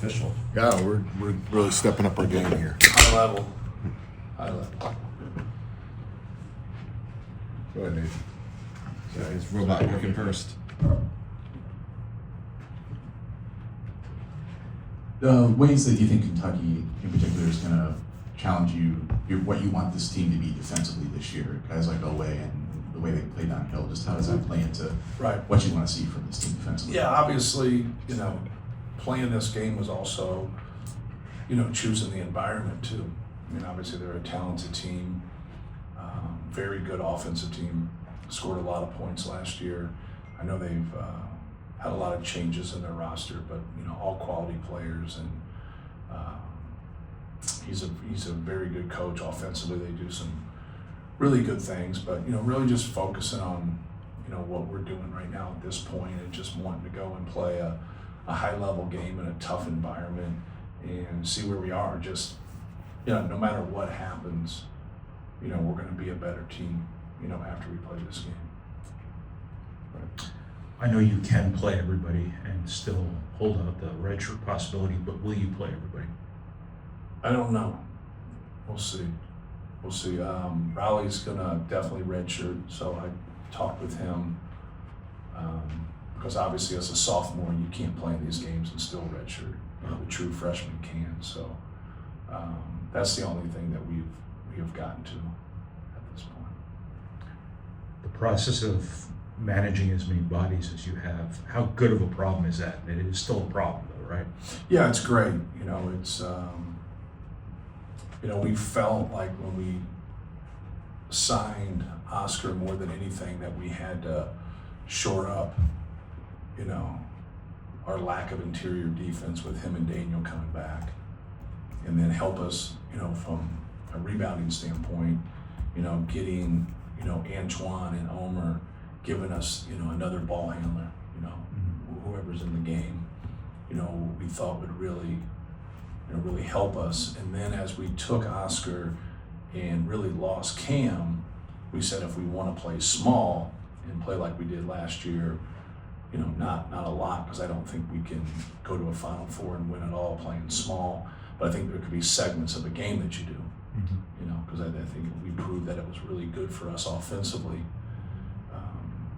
official. Yeah, we're really stepping up our game here. High level. High level. Go ahead, Nathan. So is robot working first? The ways that you think Kentucky in particular is going to challenge you, what you want this team to be defensively this year, guys like Owe and the way they play downhill, just how does that play into Right. what you want to see from this team defensively? Yeah, obviously, playing this game was also, choosing the environment too. I mean, obviously they're a talented team, very good offensive team, scored a lot of points last year. I know they've had a lot of changes in their roster, but all quality players, and he's a very good coach. Offensively, they do some really good things, but really just focusing on what we're doing right now at this point, and just wanting to go and play a high level game in a tough environment and see where we are. Just no matter what happens, we're going to be a better team after we play this game. I know you can play everybody and still hold out the redshirt possibility, but will you play everybody? I don't know. We'll see. We'll see. Riley's gonna definitely redshirt, so I talked with him because obviously as a sophomore you can't play in these games and still redshirt. The true freshman can. So that's the only thing that we have gotten to at this point. The process of managing as many bodies as you have, how good of a problem is that? It is still a problem though, right? Yeah, it's great. It's we felt like when we signed Oscar more than anything that we had to shore up, our lack of interior defense with him and Daniel coming back, and then help us, from a rebounding standpoint, getting, Antoine and Omer giving us, another ball handler, whoever's in the game, we thought would really help us. And then as we took Oscar and really lost Cam, we said if we want to play small and play like we did last year, not a lot, because I don't think we can go to a Final Four and win it all playing small, but I think there could be segments of a game that you do, because I think we proved that it was really good for us offensively.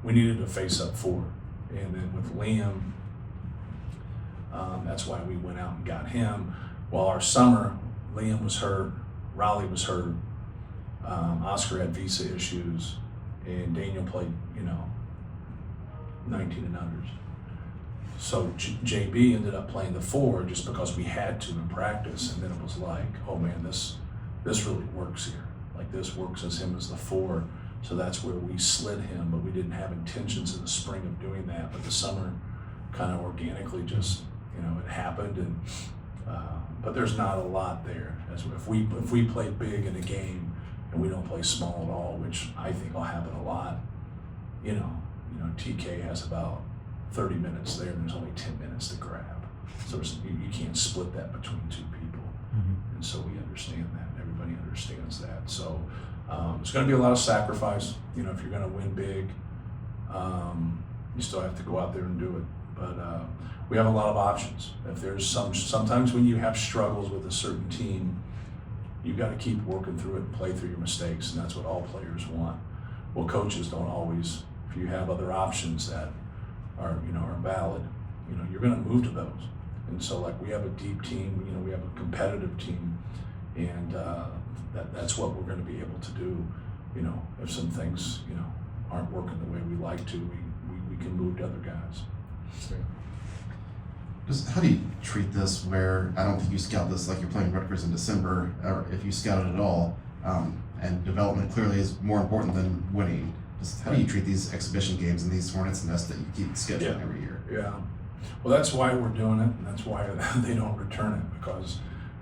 We needed to face up four, and then with Liam, that's why we went out and got him. While our summer, Liam was hurt, Riley was hurt, Oscar had visa issues, and Daniel played, 19 and unders. So JB ended up playing the four just because we had to in practice, and then it was like, oh man, this really works here. Like this works as him as the four, so that's where we slid him, but we didn't have intentions in the spring of doing that, but the summer kind of organically just, it happened, and but there's not a lot there. As if we play big in a game and we don't play small at all, which I think will happen a lot, TK has about 30 minutes there, and there's only 10 minutes to grab. So you can't split that between two people. Mm-hmm. And so we understand that, and everybody understands that. So it's going to be a lot of sacrifice. If you're going to win big, you still have to go out there and do it. But we have a lot of options. If there's sometimes when you have struggles with a certain team, you got to keep working through it and play through your mistakes, and that's what all players want. Well, coaches don't always. If you have other options that are valid, you're going to move to those. And so, like, we have a deep team. We have a competitive team, and that's what we're going to be able to do. If some things aren't working the way we like to, we can move to other guys. How do you treat this where I don't think you scout this like you're playing Rutgers in December, or if you scout it at all, and development clearly is more important than winning. Just how do you treat these exhibition games and these hornet's nest that you keep scheduling every year? Yeah. Well, that's why we're doing it, and that's why they don't return it, because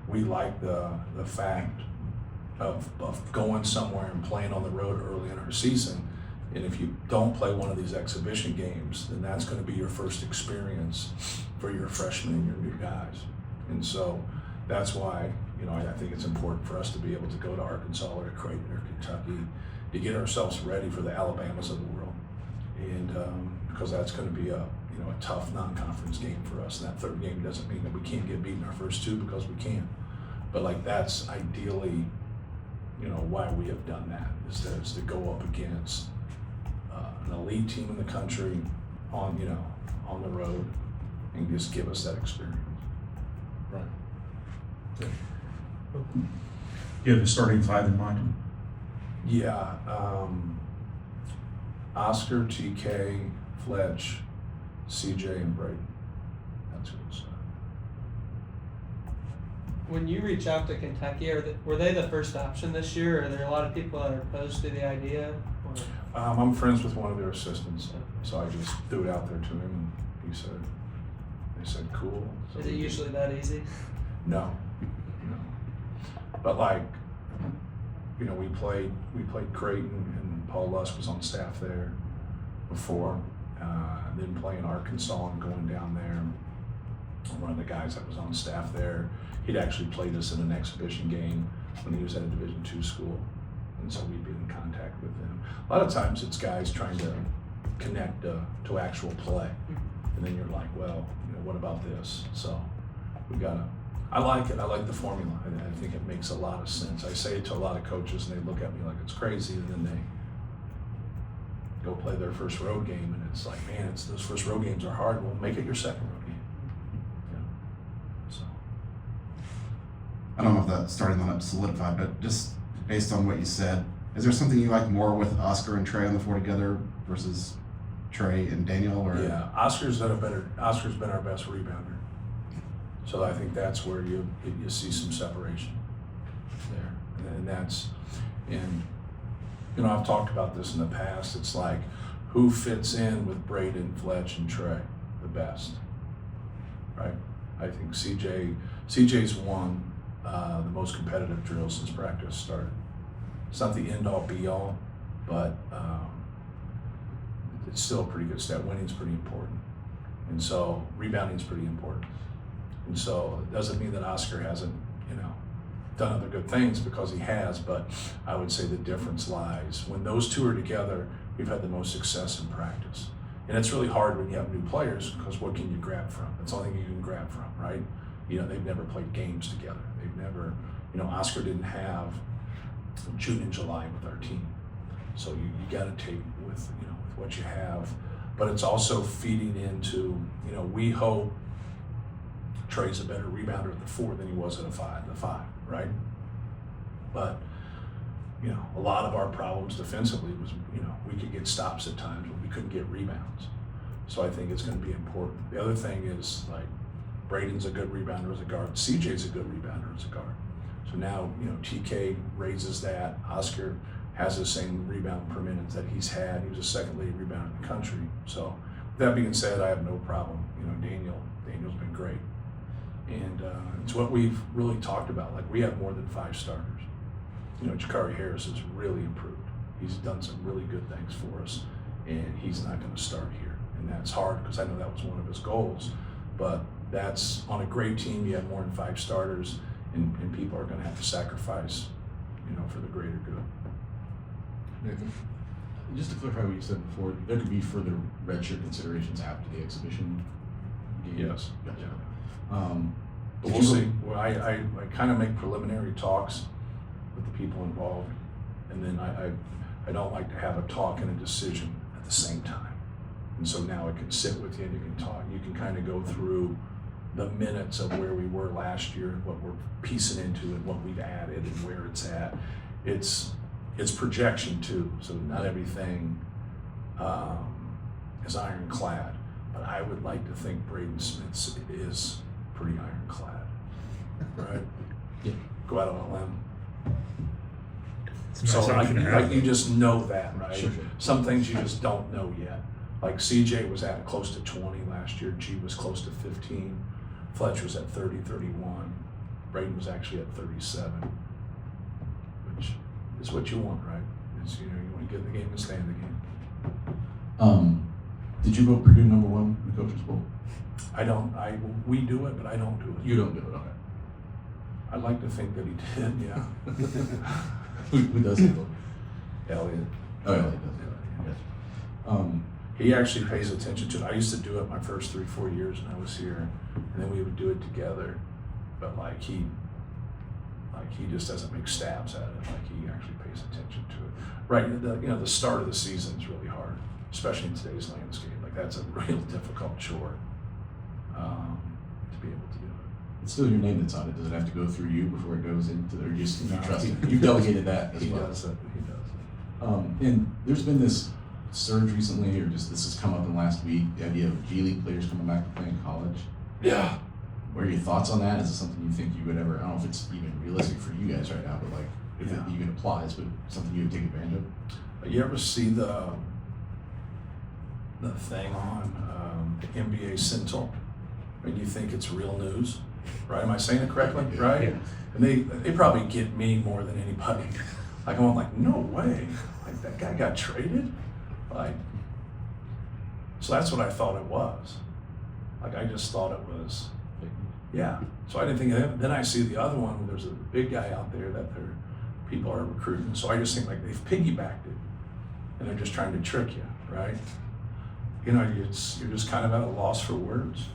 we like the fact of going somewhere and playing on the road early in our season. And if you don't play one of these exhibition games, then that's going to be your first experience for your freshmen and your new guys. And so that's why, I think it's important for us to be able to go to Arkansas or to Creighton or Kentucky to get ourselves ready for the Alabamas of the world. And because that's going to be a a tough non-conference game for us. And that third game doesn't mean that we can't get beaten our first two, because we can. But like, that's ideally, why we have done that, is to go up against an elite team in the country on the road, and just give us that experience. Right. You have a starting five in mind? Yeah, Oscar, TK, Fletch, CJ, and Braden. That's who it's. When you reach out to Kentucky, were they the first option this year? Or are there a lot of people that are opposed to the idea? Or? I'm friends with one of their assistants, so I just threw it out there to him, and they said, cool. So Is it usually that easy? No. But like, we played Creighton, and Paul Lusk was on staff there before, then playing Arkansas and going down there. One of the guys that was on staff there, he'd actually played us in an exhibition game when he was at a Division II school, and so we'd been in contact with them. A lot of times it's guys trying to connect to actual play, and then you're like, well, what about this? So I like it. I like the formula. I think it makes a lot of sense. I say it to a lot of coaches, and they look at me like it's crazy, and then they go play their first road game, and it's like, man, those first road games are hard. Well, make it your second road game. So I don't know if that starting lineup solidified, but just based on what you said, is there something you like more with Oscar and Trey on the floor together versus Trey and Daniel? Or yeah, Oscar's been our best rebounder. So I think that's where you see some separation there, and I've talked about this in the past. It's like, who fits in with Braden, Fletch, and Trey the best, right? I think CJ's won the most competitive drills since practice started. It's not the end-all, be-all, but it's still a pretty good stat. Winning's pretty important, and so rebounding's pretty important. And so it doesn't mean that Oscar hasn't, done other good things, because he has, but I would say the difference lies when those two are together. We've had the most success in practice. And it's really hard when you have new players, because what can you grab from? That's the only thing you can grab from, right? They've never played games together. They've never, Oscar didn't have June and July with our team. So you got to take with what you have. But it's also feeding into, we hope Trey's a better rebounder at the 4 than he was at the 5, right? But, a lot of our problems defensively was, we could get stops at times, but we couldn't get rebounds. So I think it's going to be important. The other thing is, like, Braden's a good rebounder as a guard. CJ's a good rebounder as a guard. So now, TK raises that. Oscar has the same rebound per minute that he's had. He was a second leading rebounder in the country. So with that being said, I have no problem. Daniel's been great. And it's what we've really talked about. Like, we have more than 5 starters. Jakari Harris has really improved. He's done some really good things for us, and he's not going to start here. And that's hard, because I know that was one of his goals. But that's, on a great team, you have more than 5 starters, and people are going to have to sacrifice, for the greater good. Nathan? Just to clarify what you said before, there could be further redshirt considerations after the exhibition game? Yes. Gotcha. But we'll see. Well, I kind of make preliminary talks with the people involved, and then I don't like to have a talk and a decision at the same time. And so now I can sit with you and you can talk. You can kind of go through the minutes of where we were last year, and what we're piecing into, and what we've added, and where it's at. It's projection too, so not everything is ironclad. But I would like to think Braden Smith's is pretty ironclad, right? Yeah. Go out on a limb. It's a So nice option to have, you though. just know that, right? Sure. Some things you just don't know yet. Like CJ was at close to 20 last year. G was close to 15. Fletch was at 30, 31. Braden was actually at 37, which is what you want, right? It's, you want to get in the game and stay in the game. Did you vote Purdue number 1 in the coaches poll? We do it, but I don't do it. You don't do it, okay. I'd like to think that he did, yeah. Who doesn't vote? Elliot. Oh, yeah, he does. Yeah. he actually pays attention to it. I used to do it my first 3-4 years when I was here, and then we would do it together. But like he just doesn't make stabs at it. Like he actually pays attention to it. Right. The start of the season is really hard, especially in today's landscape. Like that's a real difficult chore to be able to do it. It's still your name that's on it. Does it have to go through you before it goes into, or you No, trust he- it? You've delegated that as He well. does it. He does it. And there's been this surge recently, or just this has come up in the last week, the idea of G League players coming back to play in college. Yeah. What are your thoughts on that? Is it something you think you would ever, I don't know if it's even realistic for you guys right now, but like, if Yeah. it even applies, but something you would take advantage of? You ever see the thing on the NBA Central, and you think it's real news, right? Am I saying it correctly? Right? Yeah. And they probably get me more than anybody. Like I'm like, no way. Like that guy got traded? Like, so that's what I thought it was. Like I just thought it was, yeah. So I didn't think of that. Then I see the other one where there's a big guy out there that people are recruiting. So I just think like they've piggybacked it, and they're just trying to trick you, right? You know, you're just kind of at a loss for words.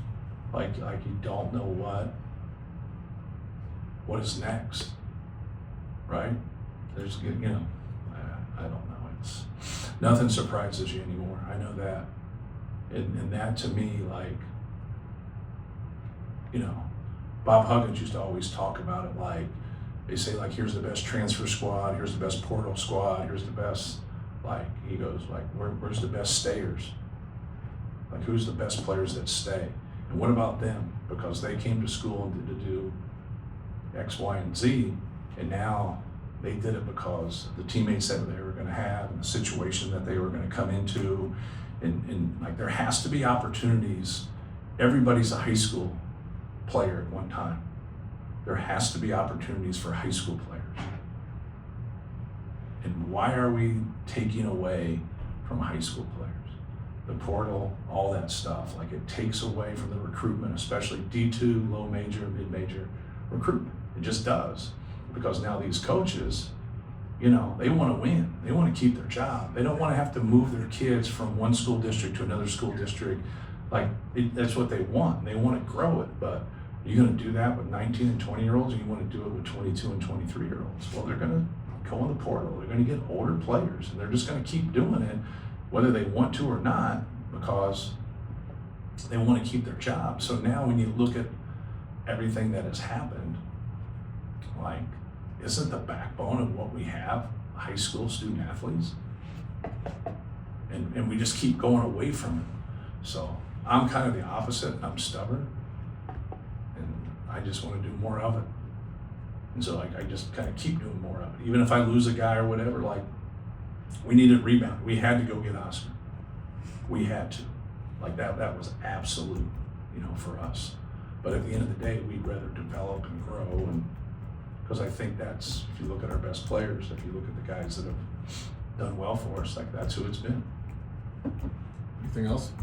Like you don't know what is next, right? There's, I don't know. It's nothing surprises you anymore. I know that, and that to me, like, Bob Huggins used to always talk about it like, they say like, here's the best transfer squad, here's the best portal squad, here's the best, like, he goes like, where's the best stayers? Like, who's the best players that stay? And what about them? Because they came to school and did to do X, Y, and Z, and now they did it because the teammates that they were going to have and the situation that they were going to come into, and like there has to be opportunities. Everybody's a high school player at one time. There has to be opportunities for high school players. And why are we taking away from high school players? The portal, all that stuff, like it takes away from the recruitment, especially D2, low major, mid-major recruitment. It just does. Because now these coaches, they want to win. They want to keep their job. They don't want to have to move their kids from one school district to another school district. Like, that's what they want. They want to grow it, but you're going to do that with 19 and 20-year-olds, or you want to do it with 22 and 23-year-olds? Well, they're going to go in the portal. They're going to get older players, and they're just going to keep doing it, whether they want to or not, because they want to keep their job. So now when you look at everything that has happened, like, isn't the backbone of what we have high school student athletes? And we just keep going away from it. So I'm kind of the opposite. I'm stubborn, and I just want to do more of it. And so I just kind of keep doing more of it. Even if I lose a guy or whatever, like, we needed rebound. We had to go get Oscar. We had to. Like that was absolute, for us. But at the end of the day, we'd rather develop and grow, and because I think that's, if you look at our best players, if you look at the guys that have done well for us, like that's who it's been. Anything else?